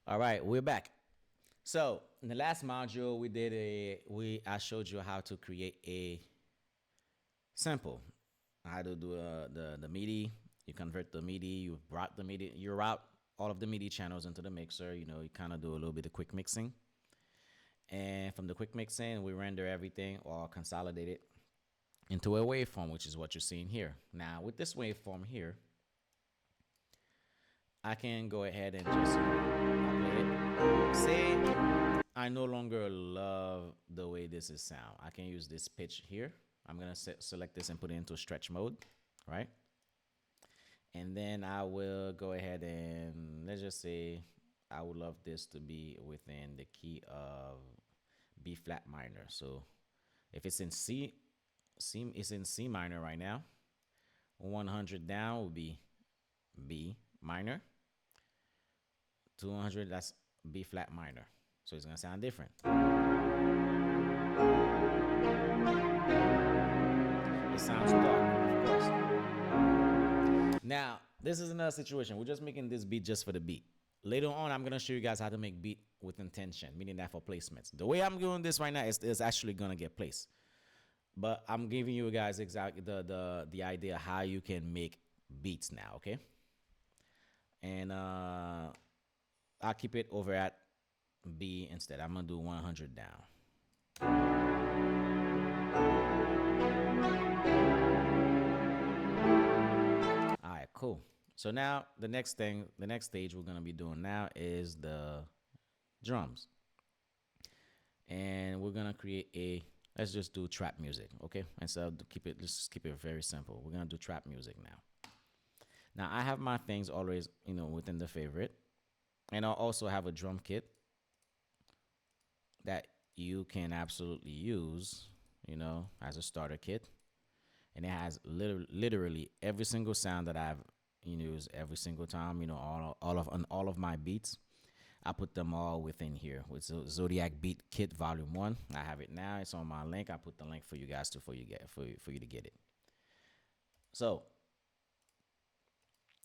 All right, we're back. So in the last module, I showed you how to create a sample, how to do the MIDI. You convert the MIDI, you brought the MIDI, you route all of the MIDI channels into the mixer. You kind of do a little bit of quick mixing, and from the quick mixing, we render everything or consolidate it into a waveform, which is what you're seeing here. Now with this waveform here, I can go ahead and just play it. Say I no longer love the way this is sound. I can use this pitch here. I'm gonna select this and put it into stretch mode, right? And then I will go ahead and let's just say I would love this to be within the key of B flat minor. So if it's in C it's in C minor right now. 100 down would be B minor. 200, that's B flat minor. So it's gonna sound different. It sounds dark, of course. Now, this is another situation. We're just making this beat just for the beat. Later on, I'm gonna show you guys how to make beat with intention, meaning that for placements. The way I'm doing this right now is actually gonna get placed. But I'm giving you guys exactly the idea how you can make beats now, okay? And I'll keep it over at B instead. I'm gonna do 100 down. All right, cool. So now the next stage we're gonna be doing now is the drums, and we're gonna create a. Let's just do trap music, okay? And so let's just keep it very simple. We're gonna do trap music now. Now I have my things always, within the favorite, and I'll also have a drum kit that you can absolutely use, as a starter kit, and it has literally every single sound that I've used every single time. All of my beats, I put them all within here with Zodiac Beat Kit Volume 1. I have it now. It's on my link. I put the link for you guys for you to get it. So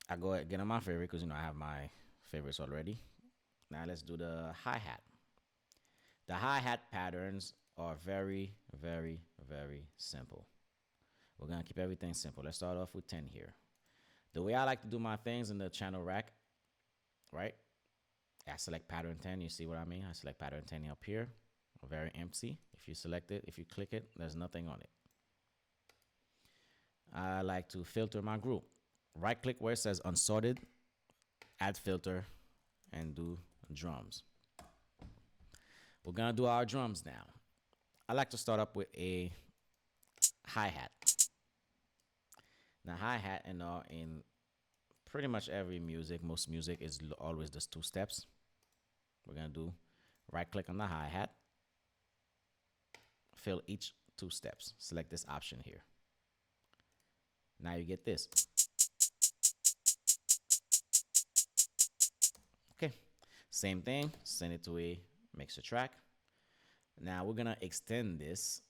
I go ahead, get on my favorite because I have my favorites already. Now let's do the hi-hat. The hi-hat patterns are very, very, very simple. We're gonna keep everything simple. Let's start off with 10 here. The way I like to do my things in the channel rack, right? I select pattern 10. You see what I mean? I select pattern 10 up here. Very empty. If you select it, if you click it, there's nothing on it. I like to filter my group. Right click where it says unsorted, add filter, and do drums. We're gonna do our drums now. I like to start up with a hi-hat. Now hi-hat in pretty much every music, most music is always just 2 steps. We're gonna do right click on the hi-hat, fill each 2 steps. Select this option here. Now you get this. Okay, same thing, send it to a mixer track. Now we're gonna extend this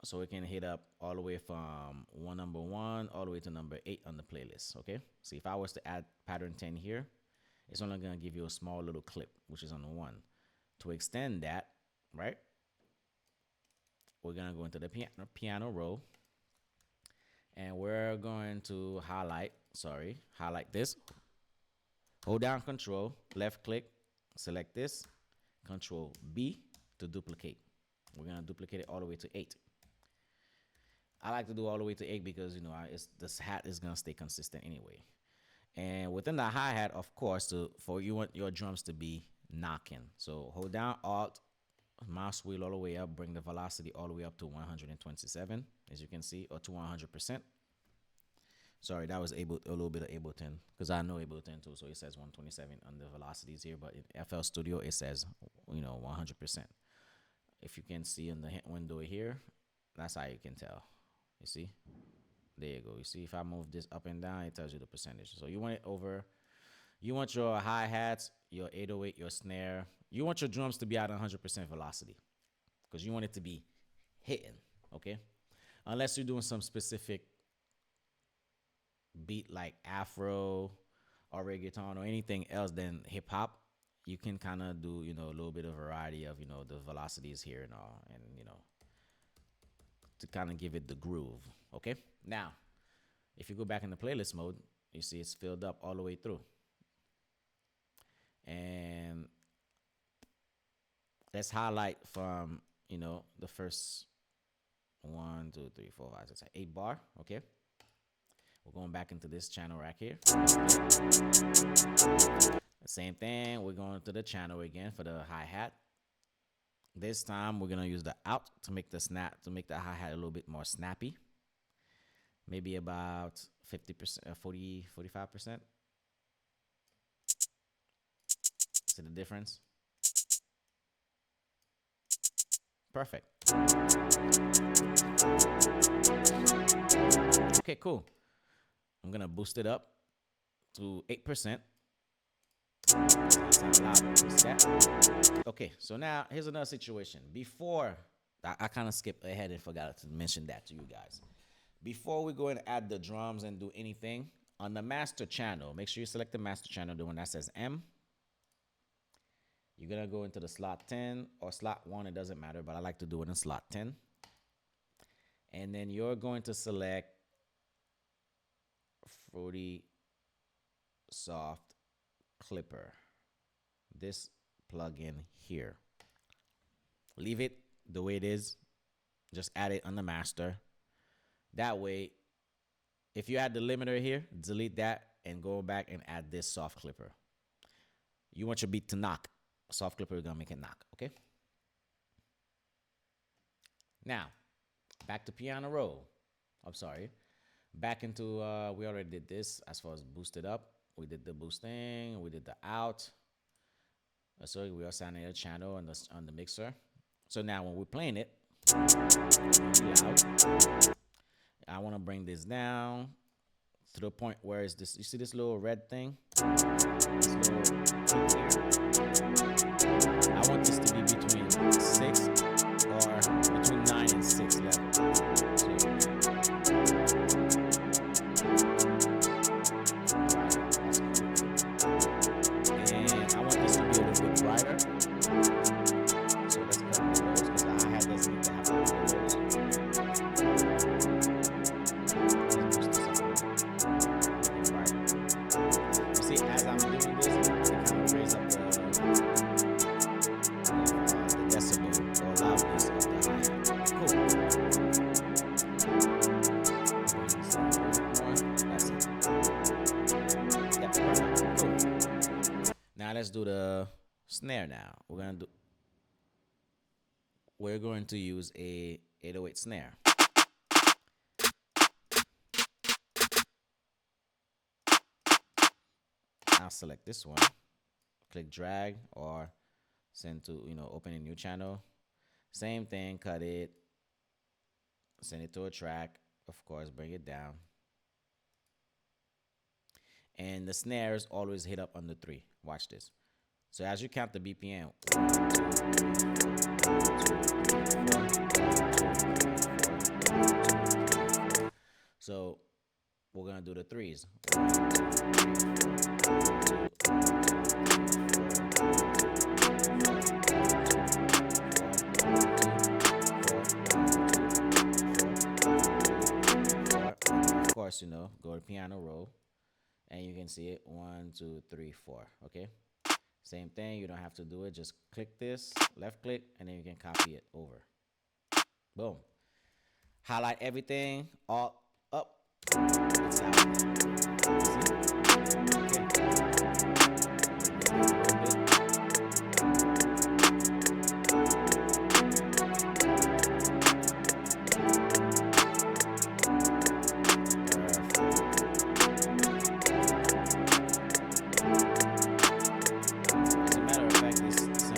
so we can hit up all the way from number 1 all the way to number 8 on the playlist, okay? See, if I was to add pattern 10 here, it's only gonna give you a small little clip, which is on the 1. To extend that, right, we're gonna go into the piano roll, and we're going to highlight this. Hold down Control, left click, select this, Control B to duplicate. We're gonna duplicate it all the way to 8. I like to do all the way to 8 because this hat is gonna stay consistent anyway. And within the hi-hat, of course, you want your drums to be knocking. So hold down Alt, mouse wheel all the way up, bring the velocity all the way up to 127, as you can see, or to 100%. Sorry, that was a little bit of Ableton, because I know Ableton too, so it says 127 on the velocities here, but in FL Studio, it says, 100%. If you can see in the hint window here, that's how you can tell. You see? There you go. You see, if I move this up and down, it tells you the percentage. So you want your hi-hats, your 808, your snare. You want your drums to be at 100% velocity because you want it to be hitting, okay? Unless you're doing some specific beat like Afro or reggaeton or anything else than hip-hop, you can kind of do, a little bit of variety of, the velocities here and all, and, to kind of give it the groove. Okay. Now, if you go back in the playlist mode, you see it's filled up all the way through. And let's highlight from, the first 1, 2, 3, 4, 5, 6, 7, 8 bar. Okay. We're going back into this channel right here. Same thing. We're going to the channel again for the hi-hat. This time we're gonna use the out to make the hi-hat a little bit more snappy. Maybe about 50%, 40, 45%. See the difference? Perfect. Okay, cool. I'm gonna boost it up to 8%. Okay, so now here's another situation. Before, I kind of skipped ahead and forgot to mention that to you guys. Before we go and add the drums and do anything, on the master channel, make sure you select the master channel, the one that says M. You're gonna go into the slot 10 or slot 1, it doesn't matter, but I like to do it in slot 10. And then you're going to select Fruity Soft Clipper, this plugin here. Leave it the way it is. Just add it on the master. That way, if you add the limiter here, delete that and go back and add this soft clipper. You want your beat to knock. Soft clipper is gonna make it knock, okay? Now, back to piano roll. I'm sorry. Back into, we already did this as far as boosted up. We did the boosting, we did the out. So we are sounding a channel on the mixer. So now when we're playing it, loud. I want to bring this down to the point where it's this. You see this little red thing? This little here. I want this to be between 6 or between 9 and 6 level. And I want this to be a little bit brighter. So let's cut the lows because the hi-hat doesn't need to have a lot of lows. You see, as I'm doing this, it kind of raise up the decibel or loudness of the hi-hat. Cool. That's it. Yep, perfect. Cool. Now let's do the snare now. We're going to use a 808 snare. I'll select this one, click drag or send to, open a new channel. Same thing, cut it, send it to a track, of course, bring it down. And the snares always hit up on the 3. Watch this. So as you count the BPM, 1, 2, 3, 4, 1, 2, 3, 4. So we're gonna do the 3s. 1, 2, 3, 4. Of course, go to piano roll, and you can see it. 1, 2, 3, 4. Okay. Same thing. You don't have to do it. Just click this, left click, and then you can copy it over. Boom. Highlight everything all up. It's out. See?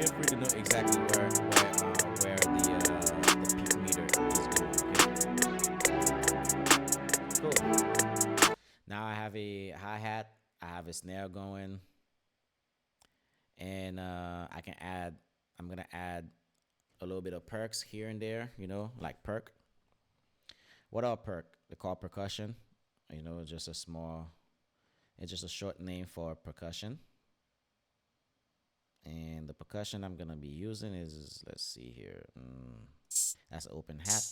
Feel free to know exactly where the peak meter is going. Okay. Cool. Now I have a hi-hat. I have a snare going. and I can add. I'm gonna add a little bit of perks here and there. Like perk. What are perk? They call percussion. Just a small. It's just a short name for percussion. And the percussion I'm gonna be using is, let's see here. That's an open hat.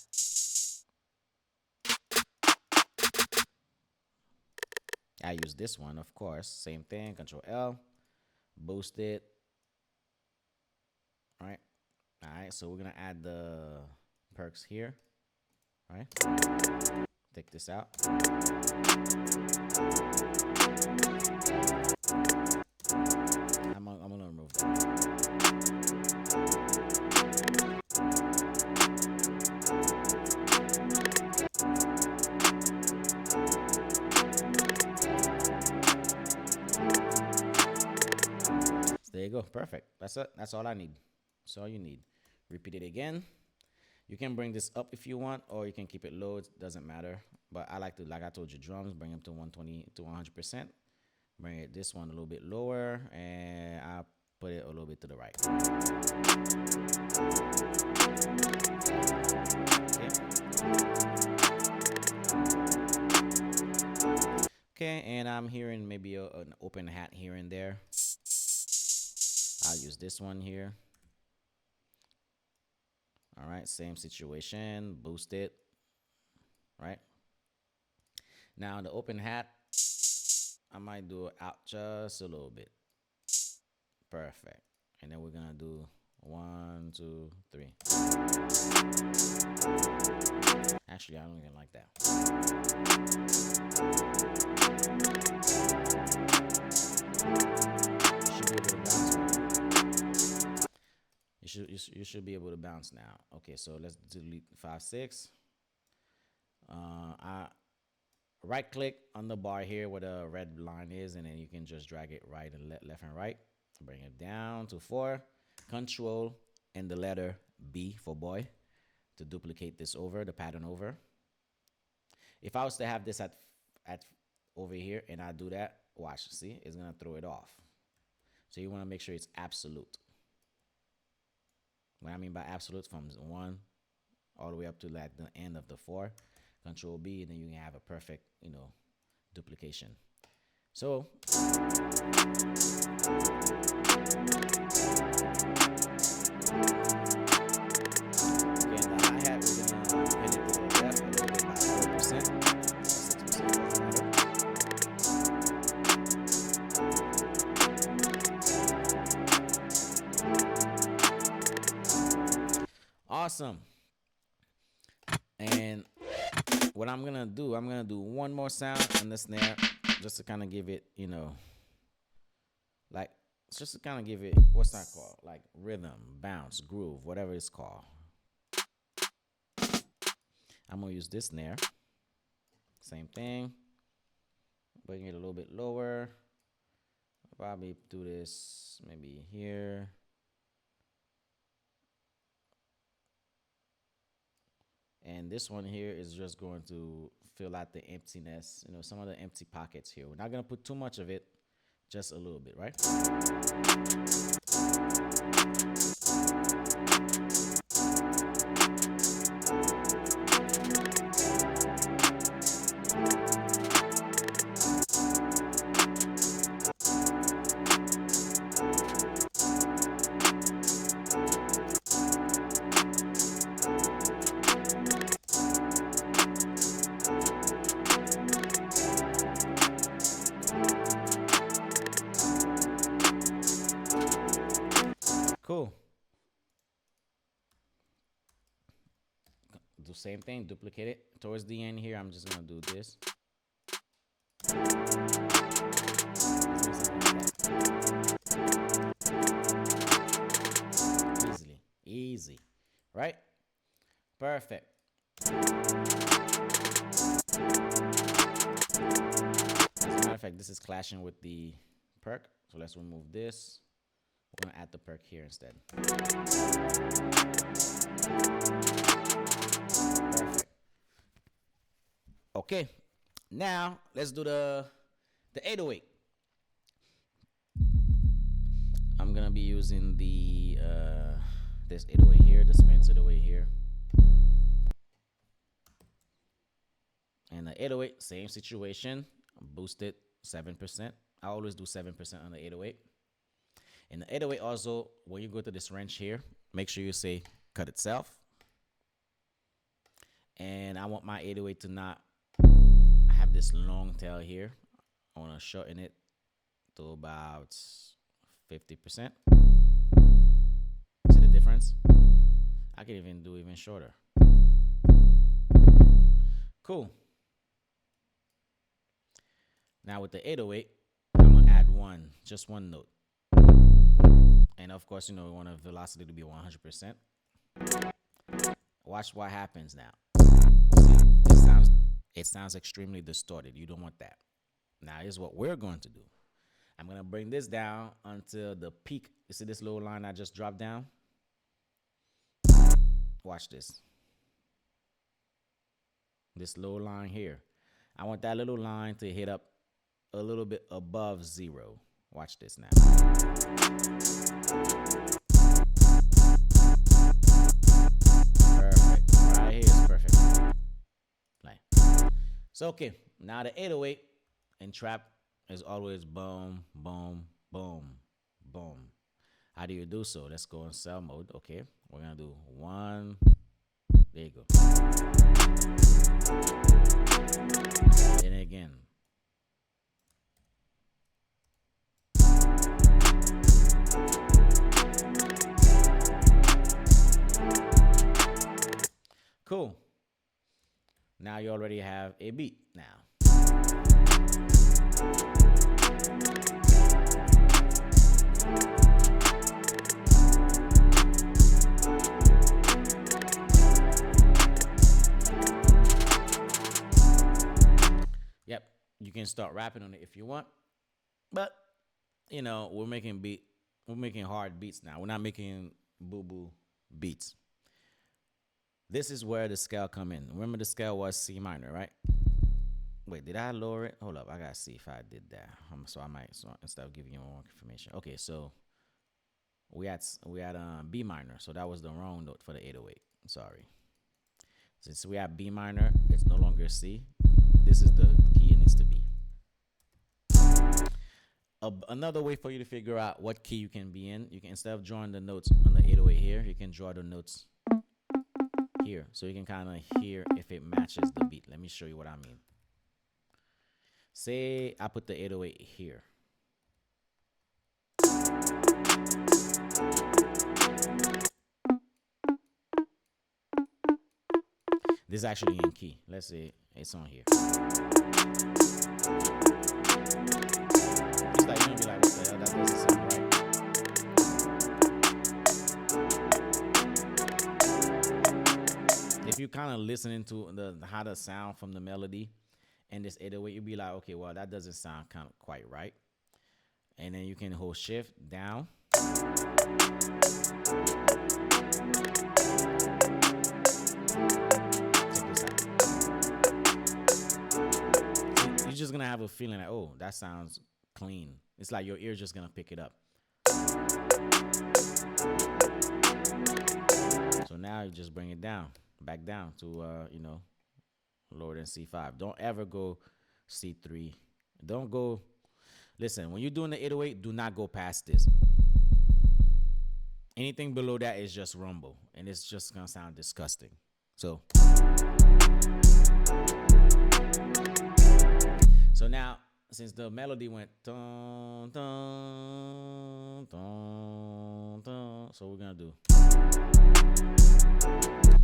I use this one, of course. Same thing. Control L. Boost it. All right. All right. So we're gonna add the perks here. All right. Take this out. I'm gonna remove that. So there you go. Perfect. That's it. That's all I need. That's all you need. Repeat it again. You can bring this up if you want, or you can keep it low. It doesn't matter. But I like to, like I told you, drums, bring them to 120 to 100%. Bring it this one a little bit lower, and I'll put it a little bit to the right. Okay, and I'm hearing maybe an open hat here and there. I'll use this one here. All right, same situation, boost it, right? Now the open hat, I might do it out just a little bit. Perfect. And then we're gonna do 1, 2, 3. Actually, I don't even like that. You should be able to bounce now. Okay, so let's delete 5, 6. I right click on the bar here where the red line is, and then you can just drag it right and left and right. Bring it down to 4. Control and the letter B for boy to duplicate this over, the pattern over. If I was to have this at over here and I do that, watch, see, it's gonna throw it off. So you want to make sure it's absolute. What I mean by absolute, from 1 all the way up to like the end of the 4. Control B, and then you can have a perfect, duplication. So again, the hi-hat, we're gonna hit it to the left a little bit by 4%. 6% awesome. And what I'm gonna do one more sound on the snare, just to kind of give it, like, just to kind of give it, what's that called? Like rhythm, bounce, groove, whatever it's called. I'm gonna use this snare. Same thing. Bring it a little bit lower. I'll probably do this maybe here. And this one here is just going to fill out the emptiness, some of the empty pockets here. We're not going to put too much of it, just a little bit, right? Cool. Do same thing, duplicate it. Towards the end here, I'm just gonna do this. Easy, right? Perfect. As a matter of fact, this is clashing with the perk, so let's remove this. We're gonna add the perk here instead. Perfect. Okay, now let's do the 808. I'm gonna be using the this 808 here, the Spence 808 here, and the 808, same situation, boosted 7%. I always do 7% on the 808. And the 808 also, when you go to this wrench here, make sure you say cut itself. And I want my 808 to not have this long tail here. I want to shorten it to about 50%. See the difference? I can even do even shorter. Cool. Now with the 808, I'm gonna add just one note. And of course, you know, we want the velocity to be 100%. Watch what happens now. See, it sounds extremely distorted. You don't want that. Now here's what we're going to do. I'm gonna bring this down until the peak. You see this little line I just dropped down? Watch this. This little line here. I want that little line to hit up a little bit above 0. Watch this now. Perfect. Right here is perfect. Like. So, okay. Now the 808 in trap is always boom, boom, boom, boom. How do you do so? Let's go in cell mode. Okay. We're going to do 1. There you go. And again. Cool. Now you already have a beat now. Yep, you can start rapping on it if you want. But, you know, we're making hard beats now. We're not making boo-boo beats. This is where the scale come in. Remember the scale was C minor, right? Wait, did I lower it? Hold up, I gotta see if I did that. So instead of giving you more information. Okay, so we had B minor, so that was the wrong note for the 808. Sorry. Since we have B minor, it's no longer C. This is the key it needs to be. Another way for you to figure out what key you can be in, you can, instead of drawing the notes on the 808 here, you can draw the notes here, so you can kind of hear if it matches the beat. Let me show you what I mean. Say I put the 808 here. This is actually in key. Let's say it's on here. It's like you're gonna be like, what the hell? That doesn't sound right. If you kind of listening to how the sound from the melody and this 808, you'll be like, okay, well, that doesn't sound kind of quite right. And then you can hold shift down. You're just gonna have a feeling like, oh, that sounds clean. It's like your ear's just gonna pick it up. So now you just bring it down, back down to you know, lower than C5. Don't ever go C3. Don't go. Listen, when you're doing the 808, do not go past this. Anything below that is just rumble, and it's just gonna sound disgusting. So now, since the melody went dun, dun, dun, dun, so we're gonna do,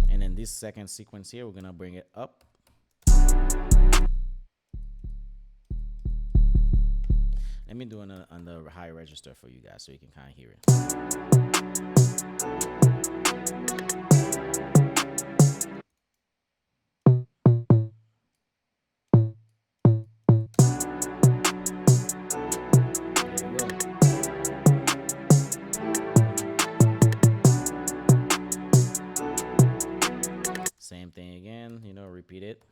and then this second sequence here, we're gonna bring it up. Let me do it on the high register for you guys so you can kind of hear it. Same thing again, you know, repeat it.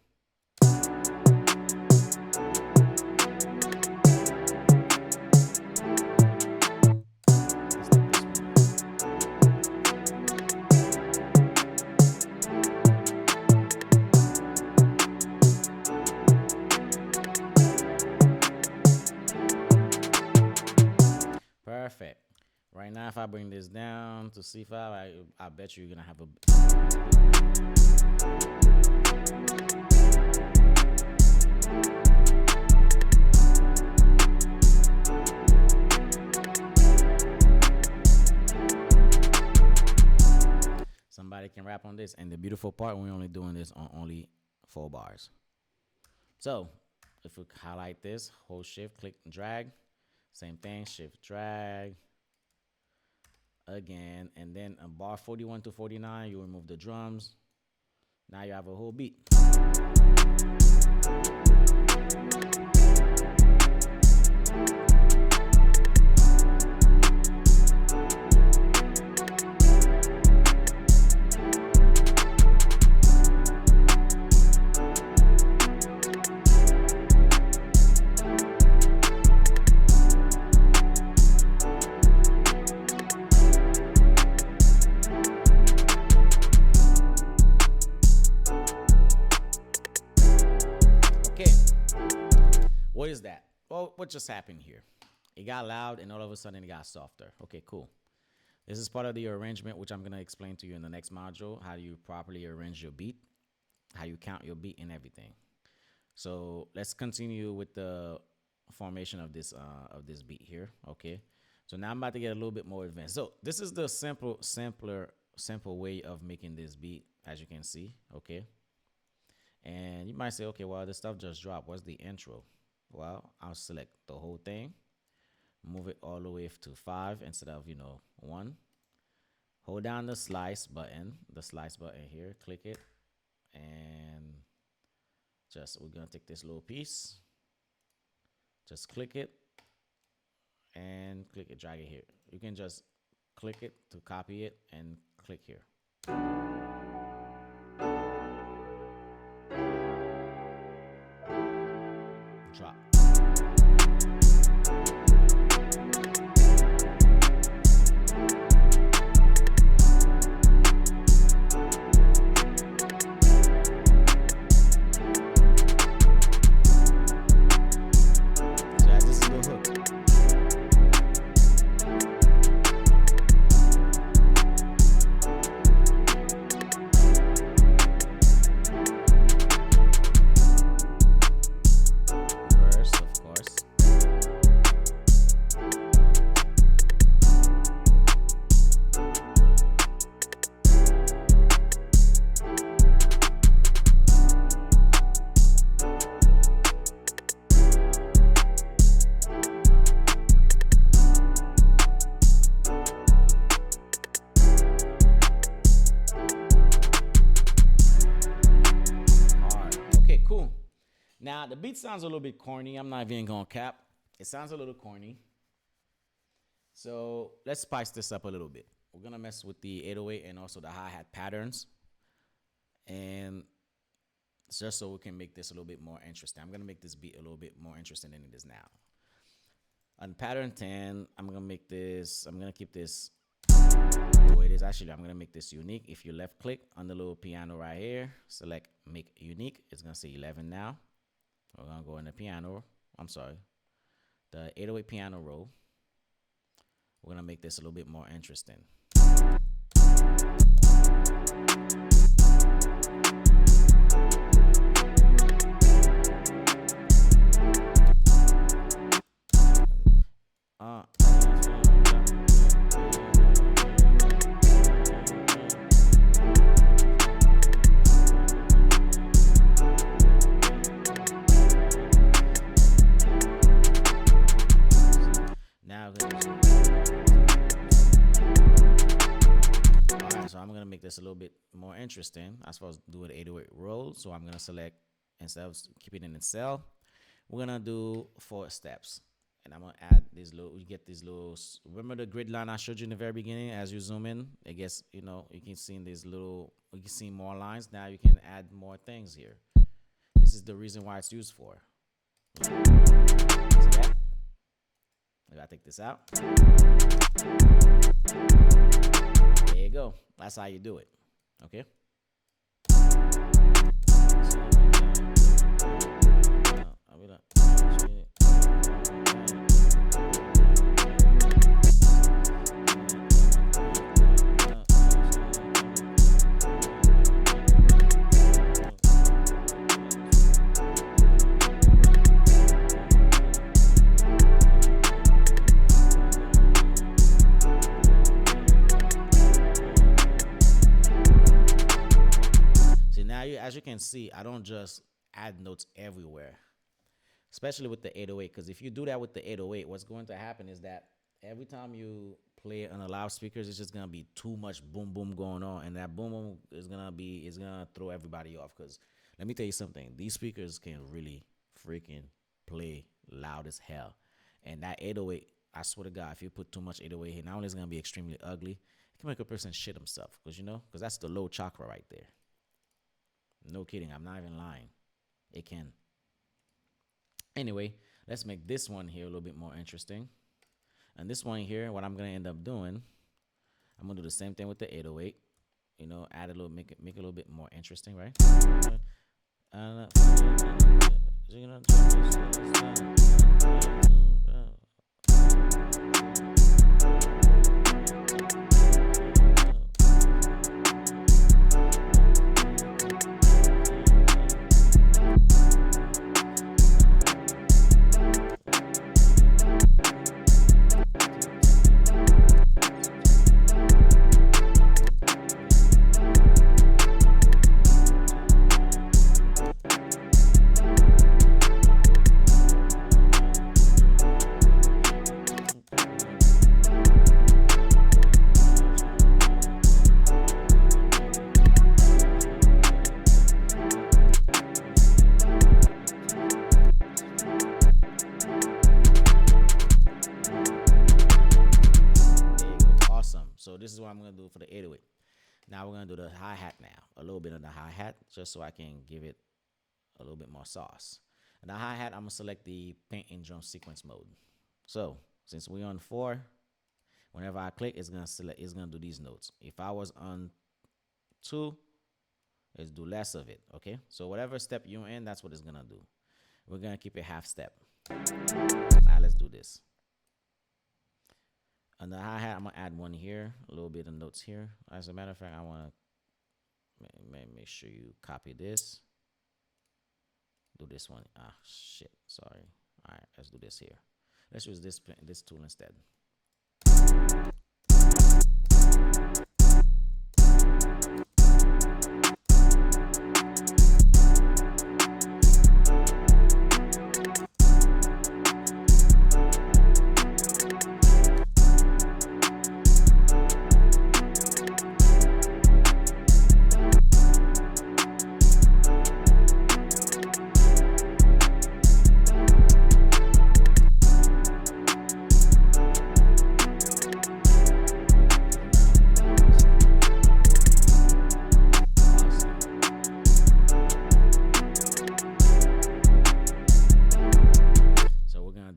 Perfect. Right now, if I bring this down to C5, I bet you're gonna have a. Somebody can rap on this, and the beautiful part, we're only doing this on only 4 bars. So if we highlight this, hold shift, click and drag, same thing, shift, drag again, and then on bar 41 to 49, you remove the drums. Now you have a whole beat. What is that? Well, what just happened here? It got loud and all of a sudden it got softer. Okay, cool. This is part of the arrangement, which I'm going to explain to you in the next module, how you properly arrange your beat, how you count your beat and everything. So let's continue with the formation of this beat here. Okay. So now I'm about to get a little bit more advanced. So this is the simple way of making this beat, as you can see. Okay. And you might say, okay, well, this stuff just dropped. What's the intro? Well, I'll select the whole thing, move it all the way to 5 instead of, 1. Hold down the slice button here, click it, and we're going to take this little piece, just click it, and click it, drag it here. You can just click it to copy it and click here. Drop. So this is the hook. Now, the beat sounds a little bit corny. I'm not even going to cap. It sounds a little corny. So let's spice this up a little bit. We're going to mess with the 808 and also the hi-hat patterns. And just so we can make this a little bit more interesting. I'm going to make this beat a little bit more interesting than it is now. On pattern 10, I'm going to keep this the way it is. Actually, I'm going to make this unique. If you left click on the little piano right here, select make unique. It's going to say 11 now. We're going to go in the piano. The 808 piano roll. We're going to make this a little bit more interesting. So I'm going to make this a little bit more interesting as far as doing the 808 roll. So I'm going to select, instead of keeping it in cell, we're going to do 4 steps. And I'm going to add these little, you get these little, remember the grid line I showed you in the very beginning? As you zoom in, I guess, you can see these little, you can see more lines. Now you can add more things here. This is the reason why it's used for. See that? I gotta take this out. There you go. That's how you do it. Okay. you can see, I don't just add notes everywhere, especially with the 808. Because if you do that with the 808, what's going to happen is that every time you play on the loudspeakers, it's just gonna be too much boom boom going on, and that boom boom is gonna throw everybody off. Because let me tell you something, these speakers can really freaking play loud as hell, and that 808, I swear to God, if you put too much 808 here, not only is it gonna be extremely ugly, it can make a person shit himself. Because that's the low chakra right there. No kidding, I'm not even lying. It can. Anyway, let's make this one here a little bit more interesting. And this one here, what I'm gonna end up doing, I'm gonna do the same thing with the 808. Add a little, make it a little bit more interesting, right? So this is what I'm going to do for the 808. Now we're going to do the hi-hat now. A little bit of the hi-hat just so I can give it a little bit more sauce. And the hi-hat, I'm going to select the paint in drum sequence mode. So since we're on 4, whenever I click, it's going to do these notes. If I was on 2, it's do less of it, okay? So whatever step you're in, that's what it's going to do. We're going to keep it half step. Now let's do this. On the hi-hat, I'm going to add one here, a little bit of notes here. As a matter of fact, I want to make sure you copy this. Do this one. Ah, shit, sorry. All right, let's do this here. Let's use this tool instead.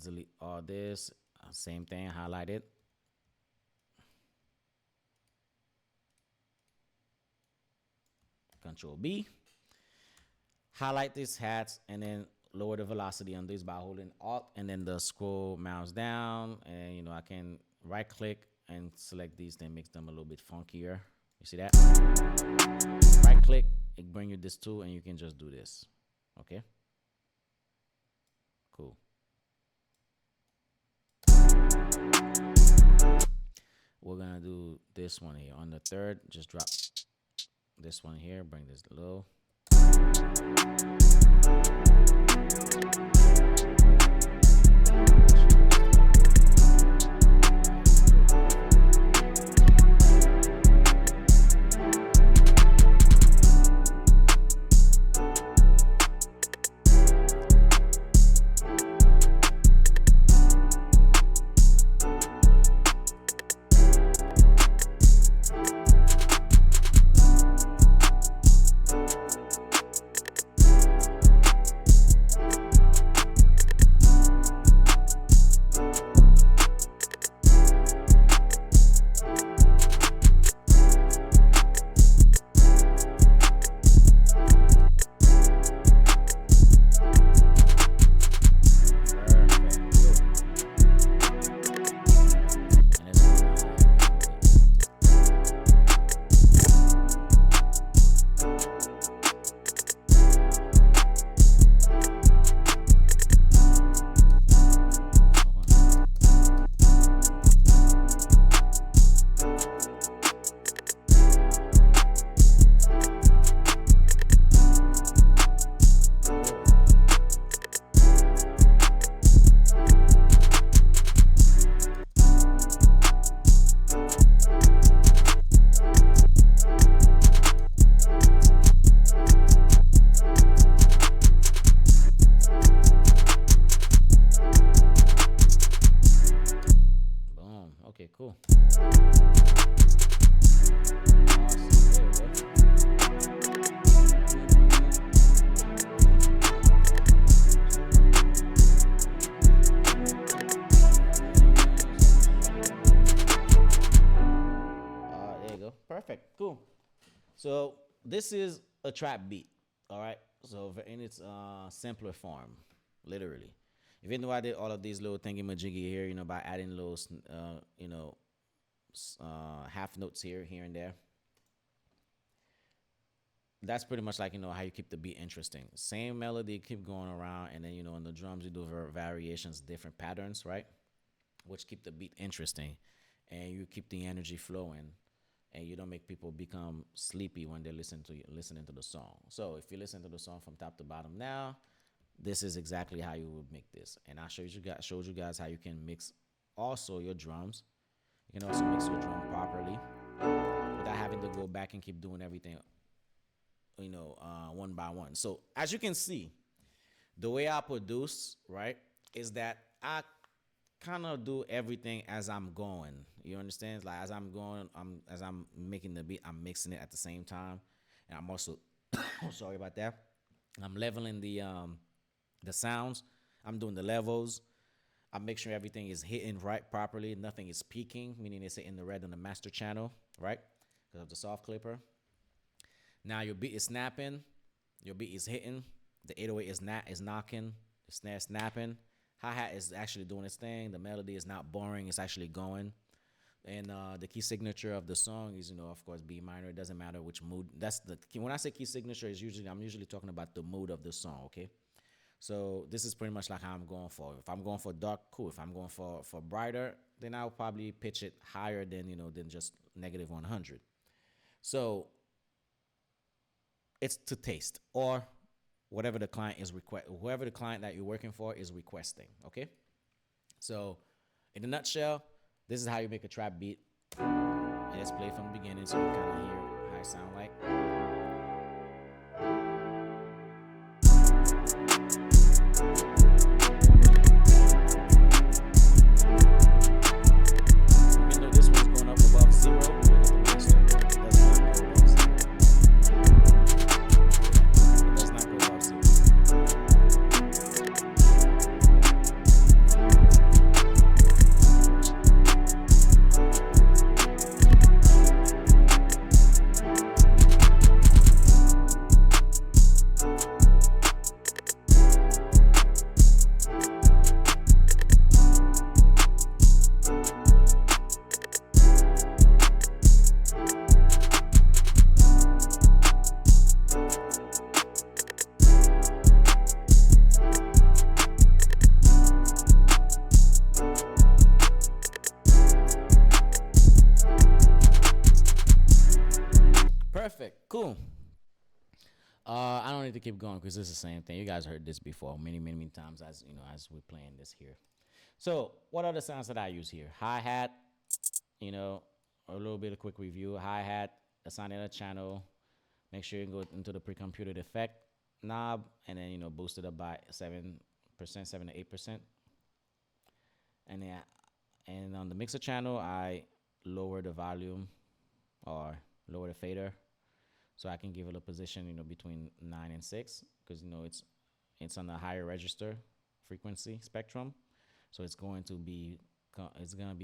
Delete all this. Same thing, highlight it. Control B. Highlight these hats and then lower the velocity on these by holding Alt and then the scroll mouse down. And I can right click and select these, then makes them a little bit funkier. You see that? Right click, it brings you this tool and you can just do this. Okay? Cool. We're gonna do this one here. On the 3rd, just drop this one here, bring this low. Okay, cool. Awesome. There you go. There you go. Perfect. Cool. So this is a trap beat. All right. So in its simpler form, literally. Even though I did all of these little thingy majiggy here, by adding little, half notes here and there. That's pretty much like how you keep the beat interesting. Same melody, keep going around, and then in the drums you do variations, different patterns, right? Which keep the beat interesting, and you keep the energy flowing, and you don't make people become sleepy when they listening to the song. So if you listen to the song from top to bottom now, this is exactly how you would make this, and I showed you guys how you can mix also your drums. You can also mix your drum properly without having to go back and keep doing everything, one by one. So as you can see, the way I produce, right, is that I kind of do everything as I'm going. You understand? Like as I'm going, as I'm making the beat, I'm mixing it at the same time, and I'm also sorry about that. I'm leveling the sounds. I'm doing the levels. I make sure everything is hitting right properly. Nothing is peaking, meaning it's hitting the red on the master channel, right? Because of the soft clipper. Now your beat is snapping, your beat is hitting, the 808 is knocking, the snare snapping, hi-hat is actually doing its thing, the melody is not boring, it's actually going. And the key signature of the song is, of course, B minor. It doesn't matter which mood. That's the key. When I say key signature, I'm usually talking about the mood of the song. Okay, so this is pretty much like how I'm going for. If I'm going for dark, cool. If I'm going for brighter, then I'll probably pitch it higher than than just negative 100. So it's to taste or whatever the client is whoever the client that you're working for is requesting. Okay, so in a nutshell, this is how you make a trap beat. And let's play from the beginning so you kind of hear how it sound like. Even though this one's going up above zero, look at the master. It does not go above zero. It does not go above zero. Perfect. Cool. I don't need to keep going because it's the same thing. You guys heard this before many times as as we're playing this here. So what are the sounds that I use here? Hi-hat, a little bit of quick review. Hi-hat, assign it a channel. Make sure you go into the pre-computed effect knob and then boost it up by 7%, 7 to 8%. And then on the mixer channel, I lower the volume or lower the fader so I can give it a position, between 9 and 6 because it's on the higher register frequency spectrum, so it's going to be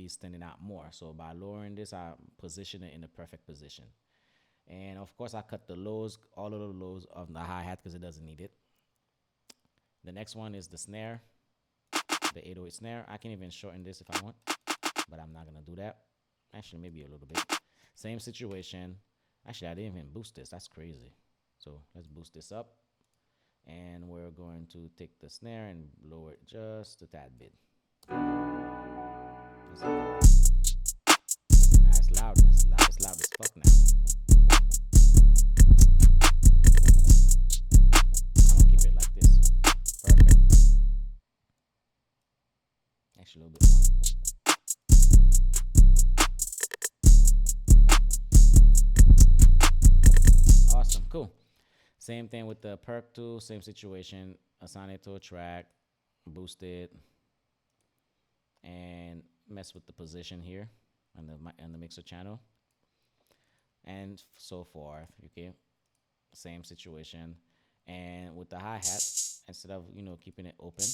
standing out more. So by lowering this, I position it in the perfect position. And of course, I cut the lows, all of the lows of the hi-hat because it doesn't need it. The next one is the snare, the 808 snare. I can even shorten this if I want, but I'm not gonna do that. Actually, maybe a little bit. Same situation. Actually, I didn't even boost this. That's crazy. So let's boost this up. And we're going to take the snare and lower it just a tad bit. Nice loudness. It's loud as fuck now. I'm gonna keep it like this. Perfect. Actually, a little bit more. Awesome, cool. Same thing with the perk tool, same situation. Assign it to a track, boost it, and mess with the position here. on the mixer channel, and so forth. Okay, same situation. And with the hi hat, instead of keeping it open,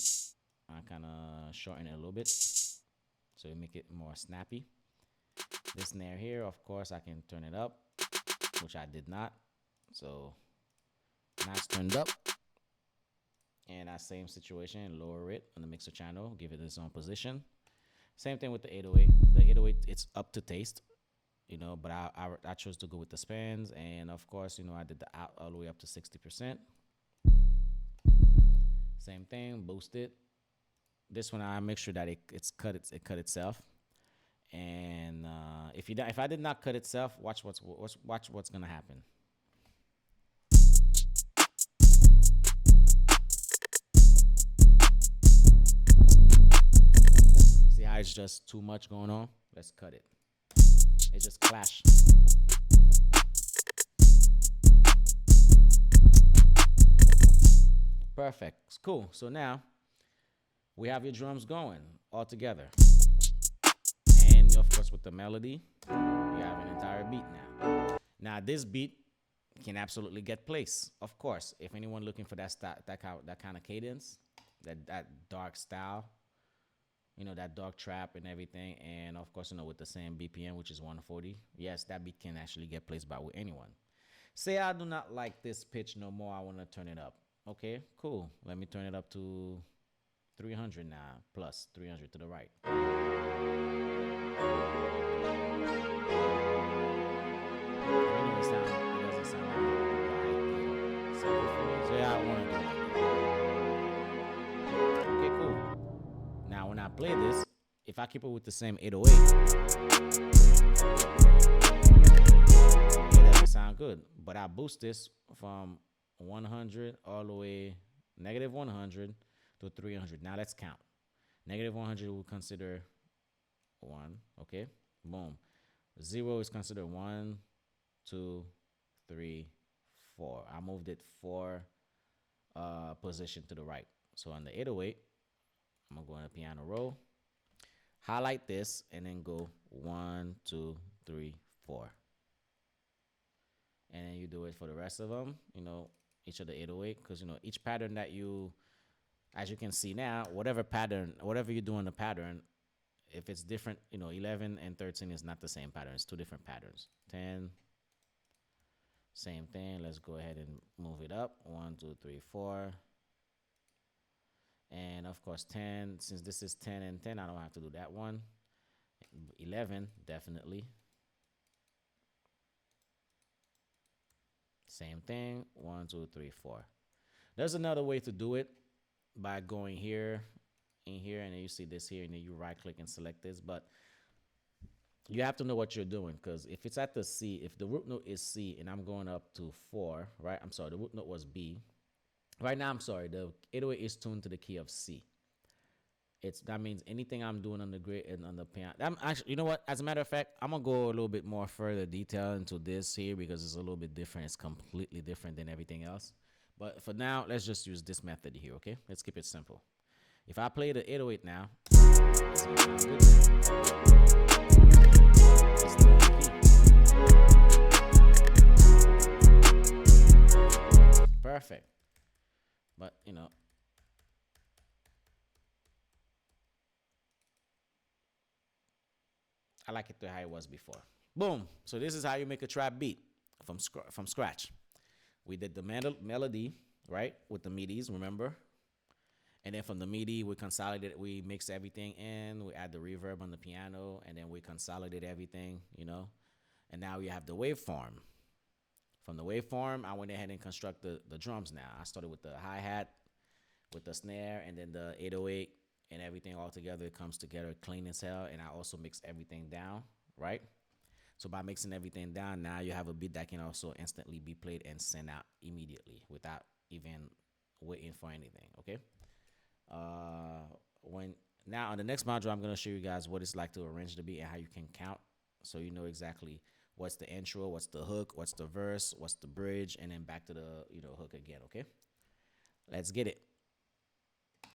I kind of shorten it a little bit so it make it more snappy. This snare here, of course, I can turn it up, which I did not. So now it's turned up. And that same situation, lower it on the mixer channel, give it its own position. Same thing with the 808. The 808, it's up to taste, but I chose to go with the spins. And of course, I did the out all the way up to 60%. Same thing, boost it. This one, I make sure that it cut itself. And if I did not cut itself, watch what's gonna happen. You see how it's just too much going on? Let's cut it. It just clash. Perfect. It's cool. So now we have your drums going all together. And of course, with the melody, you have an entire beat now. Now, this beat can absolutely get placed. Of course, if anyone looking for that kind of cadence, that dark style, that dark trap and everything, and of course, with the same BPM, which is 140. Yes, that beat can actually get placed by anyone. Say I do not like this pitch no more. I want to turn it up. Okay, cool. Let me turn it up to 300 now, plus 300 to the right. It doesn't sound like so yeah, I want to do like that. Okay, cool. Now when I play this, if I keep it with the same 808, it doesn't sound good. But I boost this from 100 all the way negative 100 to 300. Now let's count. Negative 100 we'll consider 1. Okay, boom. 0 is considered 1, 2, 3, 4. I moved it 4 position to the right. So on the 808, I'm gonna go on the piano roll, highlight this, and then go 1, 2, 3, 4. And then you do it for the rest of them, each of the 808, because each pattern that as you can see now, whatever you do in the pattern, if it's different, 11 and 13 is not the same pattern. It's 2 different patterns. 10, same thing. Let's go ahead and move it up. 1, 2, 3, 4. And of course 10, since this is 10 and 10, I don't have to do that one. 11, definitely. Same thing. 1, 2, 3, 4. There's another way to do it by going here, in here, and then you see this here, and then you right click and select this. But you have to know what you're doing, because if it's at the C, if the root note is C and I'm going up to 4, right? I'm sorry, the root note was B. Right now, I'm sorry, the 808 is tuned to the key of C. That means anything I'm doing on the grid and on the piano. I'm actually, you know what? As a matter of fact, I'm gonna go a little bit more further detail into this here because it's a little bit different. It's completely different than everything else. But for now, let's just use this method here, okay? Let's keep it simple. If I play the 808 now, it's gonna sound good. It's still the key. Perfect. But I like it the how it was before. Boom. So this is how you make a trap beat from scratch. We did the melody, right, with the midis, remember? And then from the MIDI, we consolidate, we mix everything in, we add the reverb on the piano, and then we consolidate everything, And now you have the waveform. From the waveform, I went ahead and construct the drums now. I started with the hi-hat, with the snare, and then the 808, and everything all together. It comes together clean as hell, and I also mix everything down, right? So by mixing everything down, now you have a beat that can also instantly be played and sent out immediately without even waiting for anything, okay? Now on the next module, I'm going to show you guys what it's like to arrange the beat and how you can count, so you know exactly what's the intro, what's the hook, what's the verse, what's the bridge, and then back to the hook again. Okay, let's get it.